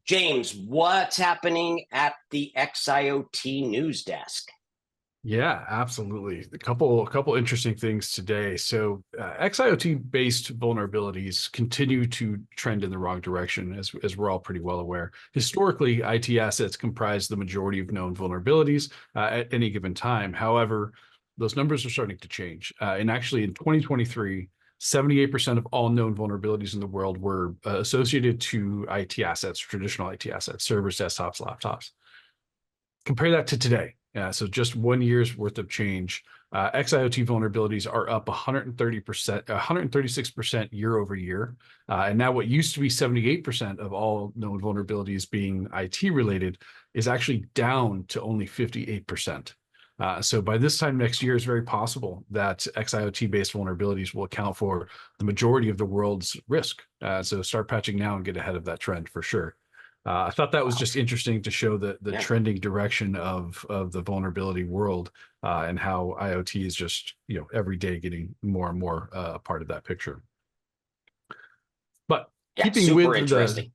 James, what's happening at the xIoT news desk? Yeah, absolutely. A couple interesting things today. So, xIoT-based vulnerabilities continue to trend in the wrong direction, as we're all pretty well aware. Historically, IT assets comprise the majority of known vulnerabilities at any given time. However, those numbers are starting to change. And actually, in 2023, 78% of all known vulnerabilities in the world were associated to IT assets, traditional IT assets, servers, desktops, laptops. Compare that to today. So just 1 year's worth of change. xIoT vulnerabilities are up 130%, 136% year over year. And now what used to be 78% of all known vulnerabilities being IT related is actually down to only 58%. So by this time next year, it's very possible that xIoT-based vulnerabilities will account for the majority of the world's risk. So start patching now and get ahead of that trend for sure. I thought that was Wow. just interesting to show the Yeah. trending direction of the vulnerability world, and how IoT is just every day getting more and more a part of that picture. But Yeah. keeping Super with the interesting.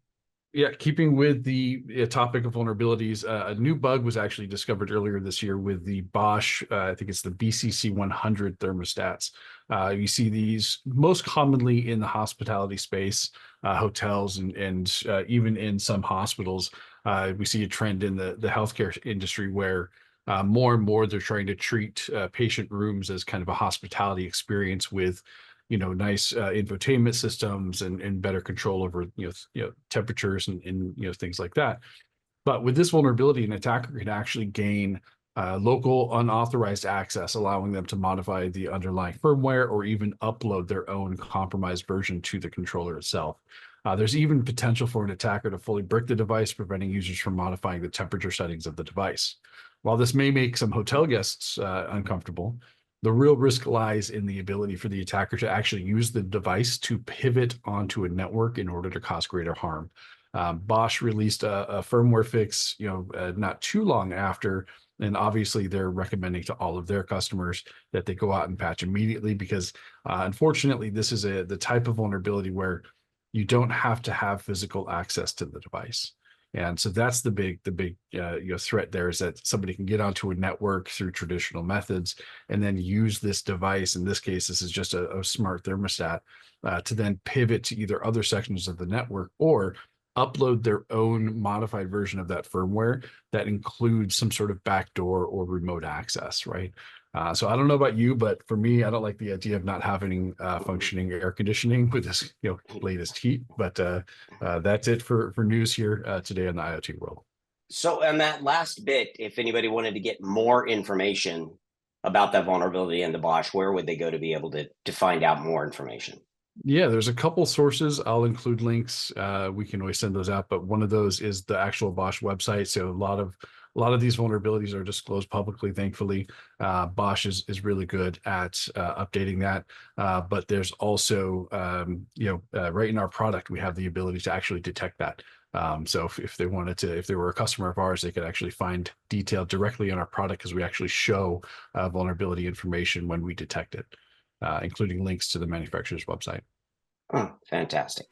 yeah, keeping with the topic of vulnerabilities, a new bug was actually discovered earlier this year with the Bosch, I think it's the BCC 100 thermostats. You see these most commonly in the hospitality space, hotels, and even in some hospitals. We see a trend in the healthcare industry where more and more they're trying to treat patient rooms as kind of a hospitality experience with nice infotainment systems and better control over temperatures and things like that. But with this vulnerability, an attacker can actually gain local unauthorized access, allowing them to modify the underlying firmware or even upload their own compromised version to the controller itself. There's even potential for an attacker to fully brick the device, preventing users from modifying the temperature settings of the device. While this may make some hotel guests uncomfortable, the real risk lies in the ability for the attacker to actually use the device to pivot onto a network in order to cause greater harm. Bosch released a firmware fix, not too long after, and obviously they're recommending to all of their customers that they go out and patch immediately because, unfortunately, this is the type of vulnerability where you don't have to have physical access to the device. And so that's the big threat there, is that somebody can get onto a network through traditional methods and then use this device. In this case, this is just a smart thermostat, to then pivot to either other sections of the network or upload their own modified version of that firmware that includes some sort of backdoor or remote access, right? So I don't know about you, but for me, I don't like the idea of not having functioning air conditioning with this latest heat. But that's it for news here today in the IoT world. So, on that last bit, if anybody wanted to get more information about that vulnerability in the Bosch, where would they go to be able to find out more information? Yeah, there's a couple sources. I'll include links. We can always send those out, but one of those is the actual Bosch website. So a lot of these vulnerabilities are disclosed publicly. Thankfully, Bosch is really good at updating that. But there's also, right in our product, we have the ability to actually detect that. So if they wanted to, if they were a customer of ours, they could actually find detail directly in our product because we actually show vulnerability information when we detect it, including links to the manufacturer's website. Oh, fantastic.